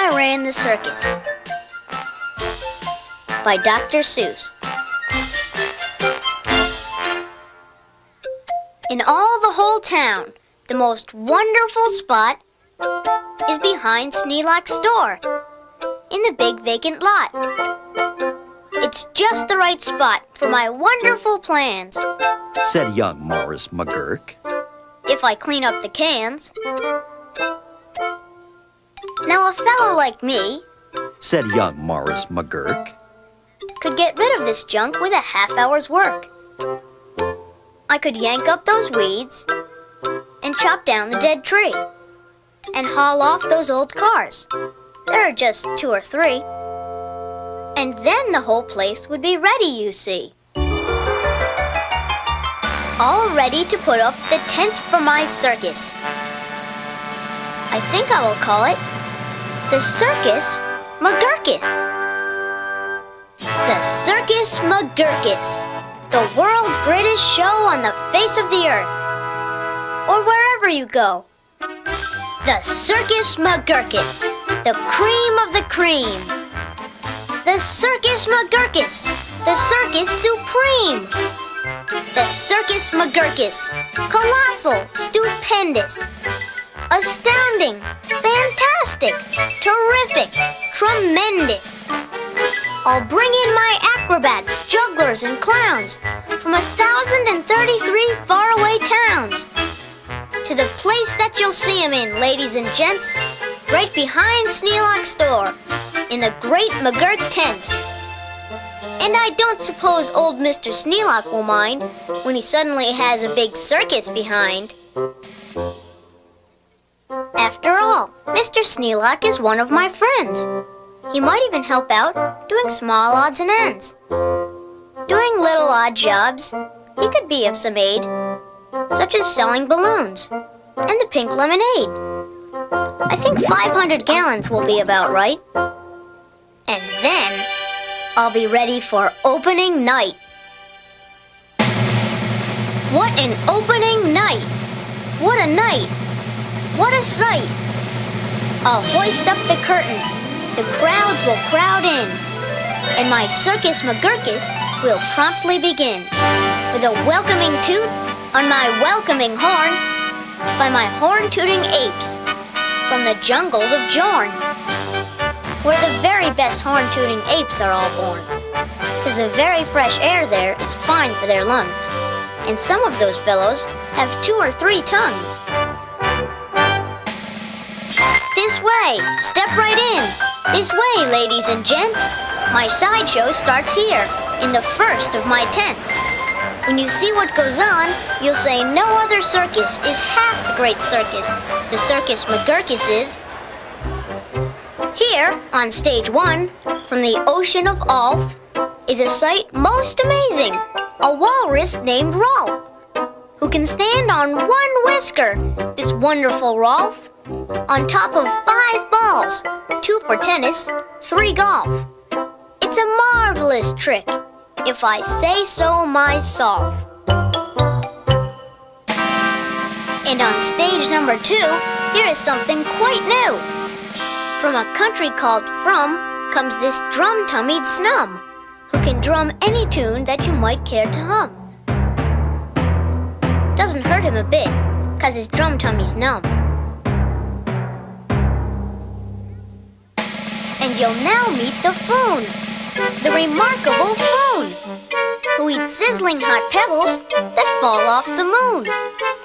I Ran the Circus by Dr. Seuss. In all the whole town, the most wonderful spot is behind Sneelock's store, in the big vacant lot. It's just the right spot for my wonderful plans, said young Morris McGurk. If I clean up the cans. Now a fellow like me, said young Morris McGurk, could get rid of this junk with a half-hour's work. I could yank up those weeds and chop down the dead tree and haul off those old cars. There are just 2 or 3. And then the whole place would be ready, you see. All ready to put up the tents for my circus. I think I will call it the Circus McGurkus. The Circus McGurkus, the world's greatest show on the face of the earth, or wherever you go. The Circus McGurkus, the cream of the cream. The Circus McGurkus, the circus supreme. The Circus McGurkus, colossal, stupendous, astounding, fantastic, terrific, tremendous. I'll bring in my acrobats, jugglers, and clowns from 1,033 faraway towns to the place that you'll see 'em in, ladies and gents, right behind Sneelock's store, in the great McGurk tents. And I don't suppose old Mr. Sneelock will mind when he suddenly has a big circus behind. After all, Mr. Sneelock is one of my friends. He might even help out doing small odds and ends. Doing little odd jobs, he could be of some aid, such as selling balloons and the pink lemonade. I think 500 gallons will be about right. And then I'll be ready for opening night. What an opening night! What a night! What a sight! I'll hoist up the curtains. The crowds will crowd in. And my Circus McGurkus will promptly begin with a welcoming toot on my welcoming horn by my horn-tooting apes from the jungles of Jorn, where the very best horn-tooting apes are all born, because the very fresh air there is fine for their lungs, and some of those fellows have 2 or 3 tongues. This way, step right in. This way, ladies and gents. My sideshow starts here, in the first of my tents. When you see what goes on, you'll say no other circus is half the great circus the Circus McGurkus is. Here, on stage 1, from the ocean of Alf, is a sight most amazing. A walrus named Rolf, who can stand on 1 whisker, this wonderful Rolf, on top of 5 balls, 2 for tennis, 3 golf. It's a marvelous trick, if I say so myself. And on stage number 2, here is something quite new. From a country called From comes this drum-tummied snum, who can drum any tune that you might care to hum. Doesn't hurt him a bit, 'cause his drum-tummy's numb. And you'll now meet the Foon, the remarkable Foon, who eats sizzling hot pebbles that fall off the moon.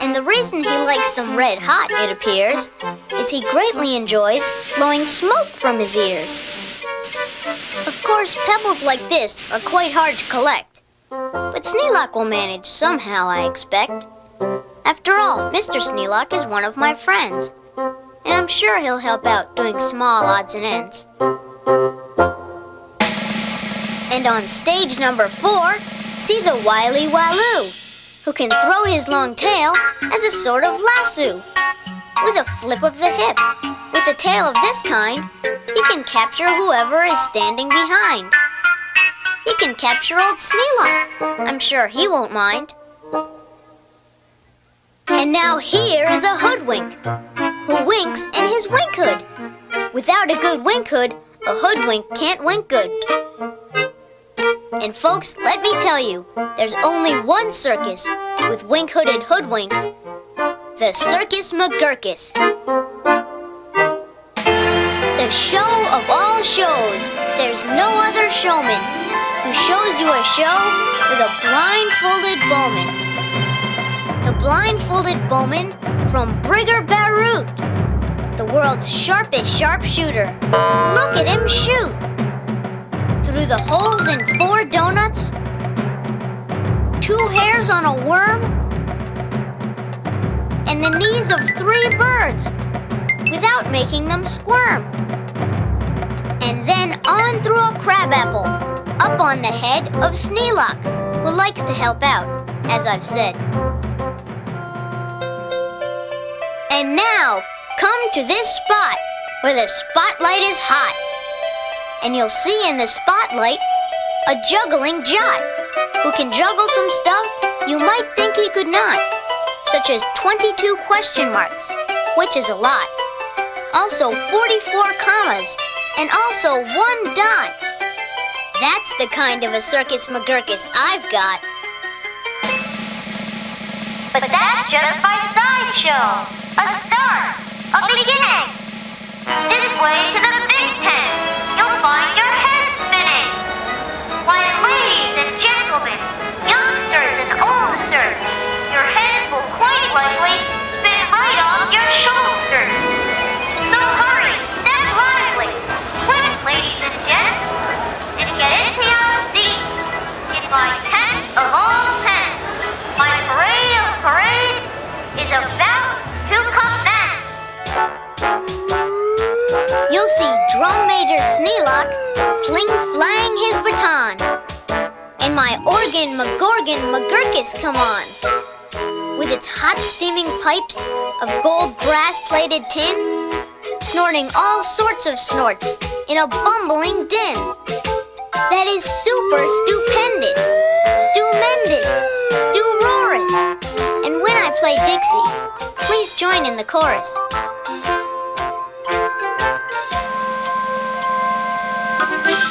And the reason he likes them red hot, it appears, is he greatly enjoys blowing smoke from his ears. Of course, pebbles like this are quite hard to collect, but Sneelock will manage somehow, I expect. After all, Mr. Sneelock is one of my friends, and I'm sure he'll help out doing small odds and ends. And on stage number 4, see the wily Waloo, who can throw his long tail as a sort of lasso. With a flip of the hip. With a tail of this kind, he can capture whoever is standing behind. He can capture old Sneelock. I'm sure he won't mind. And now here is a hoodwink, who winks in his wink hood. Without a good wink hood, a hoodwink can't wink good. And folks, let me tell you, there's only one circus with wink-hooded hoodwinks, the Circus McGurkus. The show of all shows, there's no other showman who shows you a show with a blindfolded bowman. The blindfolded bowman from Brigger Barut, the world's sharpest sharpshooter. Look at him shoot! Through the holes in 4 donuts, 2 hairs on a worm, and the knees of 3 birds without making them squirm. And then on through a crabapple, up on the head of Sneelock, who likes to help out, as I've said. And now, come to this spot where the spotlight is hot. And you'll see in the spotlight a juggling jot who can juggle some stuff you might think he could not, such as 22 question marks, which is a lot. Also 44 commas, and also 1 dot. That's the kind of a Circus McGurkus I've got. But that's just my sideshow, a start, a beginning. This way to the big tent, you'll find your head spinning. Why, ladies and gentlemen, youngsters and oldsters, your heads will quite likely spin right off your shoulders. So hurry, step lively, quick, ladies and gents, and get into your seats. In my tent of all tents, my parade of parades is about to commence. You'll see Drum Major Sneelock fling-flang his baton, and my organ McGorgon McGurkus come on, with its hot steaming pipes of gold brass-plated tin, snorting all sorts of snorts in a bumbling din. That is super stupendous, stupendous, stu-rorous. And when I play Dixie, please join in the chorus.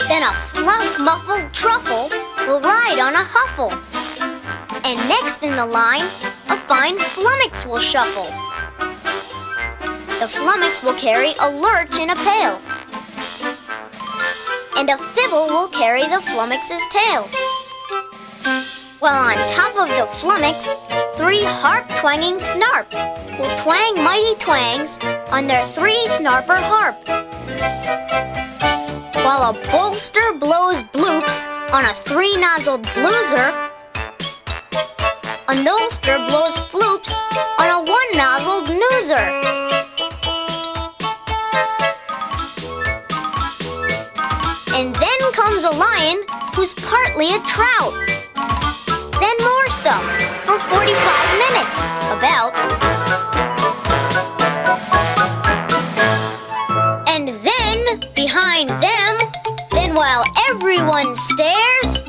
Then a fluff-muffled truffle will ride on a huffle. And next in the line, a fine flummox will shuffle. The flummox will carry a lurch in a pail. And a fibble will carry the flummox's tail. While on top of the flummox, 3 harp-twanging snarp will twang mighty twangs on their 3-snarper harp. While a bolster blows bloops on a 3-nozzled blueser, a nolster blows floops on a 1-nozzled noozer. And then comes a lion who's partly a trout. Then more stuff for 45 minutes, about. And then, behind them, then while everyone stares,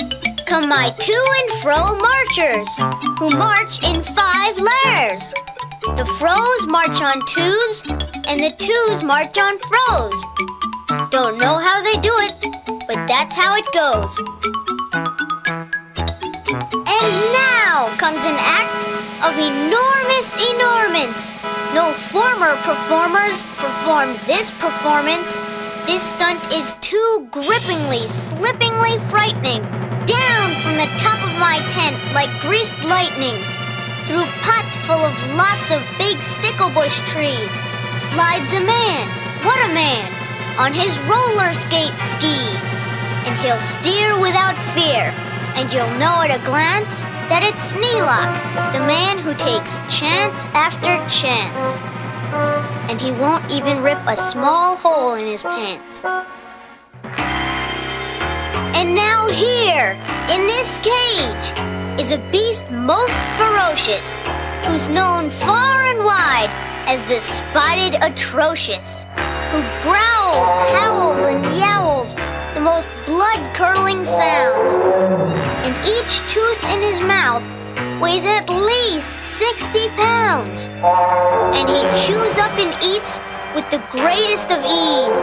come my to and fro marchers, who march in 5 layers. The fros march on 2s, and the 2s march on fros. Don't know how they do it, but that's how it goes. And now comes an act of enormous enormance. No former performers performed this performance. This stunt is too grippingly, slippingly frightening. Down from the top of my tent like greased lightning, through pots full of lots of big sticklebush trees, slides a man, what a man, on his roller skate skis. And he'll steer without fear, and you'll know at a glance that it's Sneelock, the man who takes chance after chance. And he won't even rip a small hole in his pants. And now here, in this cage, is a beast most ferocious, who's known far and wide as the Spotted Atrocious, who growls, howls, and yowls the most blood-curdling sound. And each tooth in his mouth weighs at least 60 pounds. And he chews up and eats with the greatest of ease.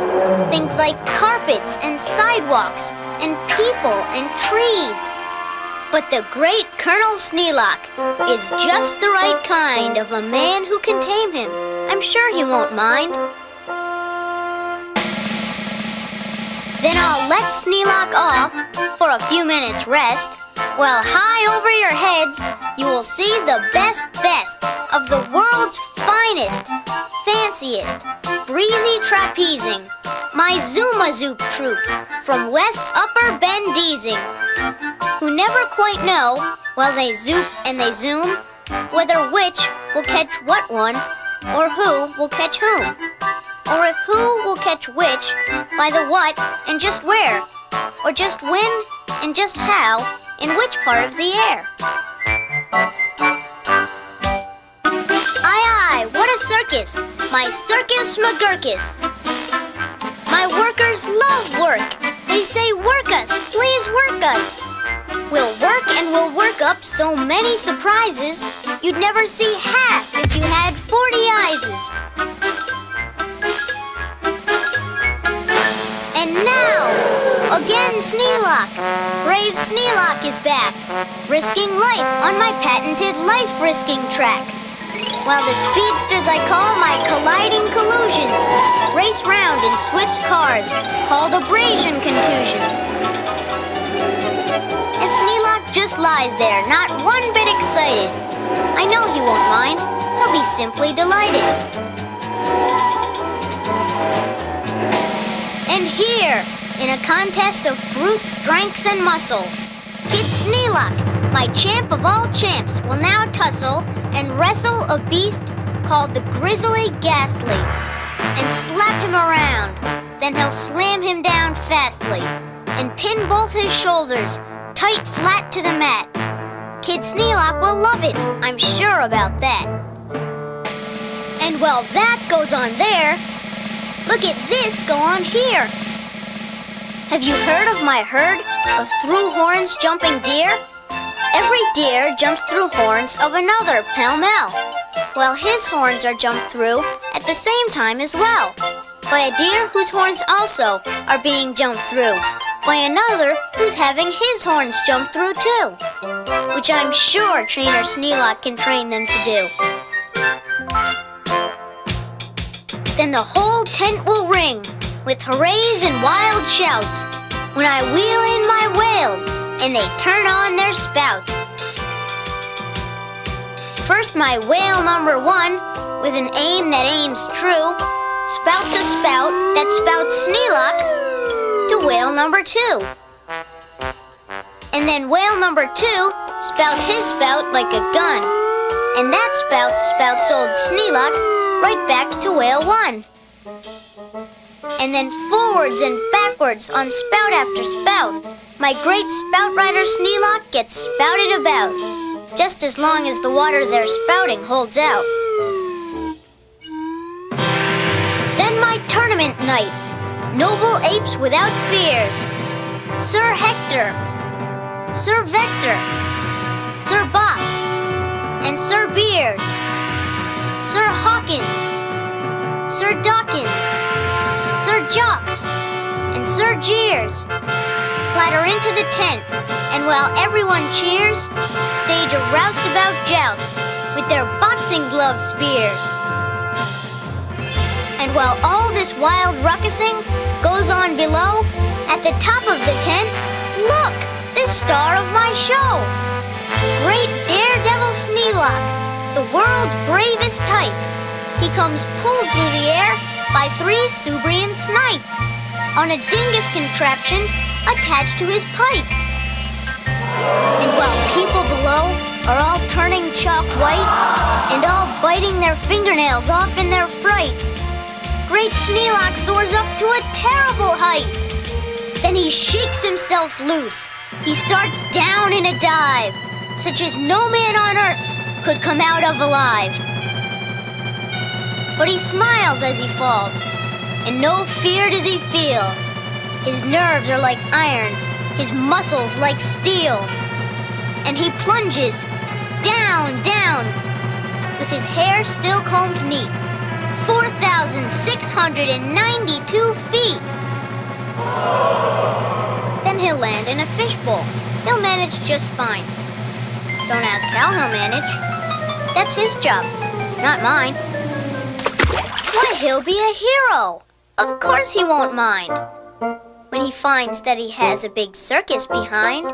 Things like carpets and sidewalks and people and trees. But the great Colonel Sneelock is just the right kind of a man who can tame him. I'm sure he won't mind. Then I'll let Sneelock off for a few minutes rest, while high over your heads you will see the best of the world's finest, fanciest, breezy trapezing, my Zoom-a-Zoop troupe from West Upper Bendeezing, who never quite know, while they zoop and they zoom, whether which will catch what one, or who will catch whom, or if who will catch which, by the what and just where, or just when and just how, in which part of the air. Aye, what a circus! My circus McGurkus! My workers love work. They say, work us, please work us. We'll work and we'll work up so many surprises you'd never see half if you had 40 eyeses. And now, again Sneelock. Brave Sneelock is back, risking life on my patented life-risking track. While the speedsters I call my colliding collusions race round in swift cars called abrasion contusions. And Sneelock just lies there, not one bit excited. I know he won't mind. He'll be simply delighted. And here, in a contest of brute strength and muscle, Kid Sneelock, my champ of all champs, will now tussle and wrestle a beast called the Grizzly Ghastly, and slap him around. Then he'll slam him down fastly, and pin both his shoulders tight flat to the mat. Kid Sneelock will love it, I'm sure about that. And while that goes on there, look at this go on here. Have you heard of my herd of through horns jumping deer? Every deer jumps through horns of another pell-mell, while his horns are jumped through at the same time as well, by a deer whose horns also are being jumped through, by another who's having his horns jumped through too, which I'm sure Trainer Sneelock can train them to do. Then the whole tent will ring with hoorays and wild shouts when I wheel in my whales and they turn on their spouts. First my whale number 1, with an aim that aims true, spouts a spout that spouts Sneelock to whale number 2. And then whale number 2 spouts his spout like a gun, and that spout spouts old Sneelock right back to whale 1. And then forwards and backwards on spout after spout, my great spout rider Sneelock gets spouted about, just as long as the water they're spouting holds out. Then my tournament knights, noble apes without fears, Sir Hector, Sir Vector, Sir Bops, and Sir Beers, Sir Hawkins, Sir Dawkins, Sir Jocks, and Sir Jeers clatter into the tent, and while everyone cheers, stage a roustabout joust with their boxing glove spears. And while all this wild ruckusing goes on below, at the top of the tent, look, this star of my show, great daredevil Sneelock, the world's bravest type. He comes pulled through the air by 3 Subrian snipe on a dingus contraption attached to his pipe. And while people below are all turning chalk white and all biting their fingernails off in their fright, great Sneelock soars up to a terrible height. Then he shakes himself loose. He starts down in a dive, such as no man on earth could come out of alive. But he smiles as he falls, and no fear does he feel. His nerves are like iron, his muscles like steel. And he plunges down, down, with his hair still combed neat, 4,600 392 feet. Then he'll land in a fishbowl. He'll manage just fine. Don't ask how he'll manage. That's his job, not mine. Why, he'll be a hero. Of course he won't mind. When he finds that he has a big circus behind.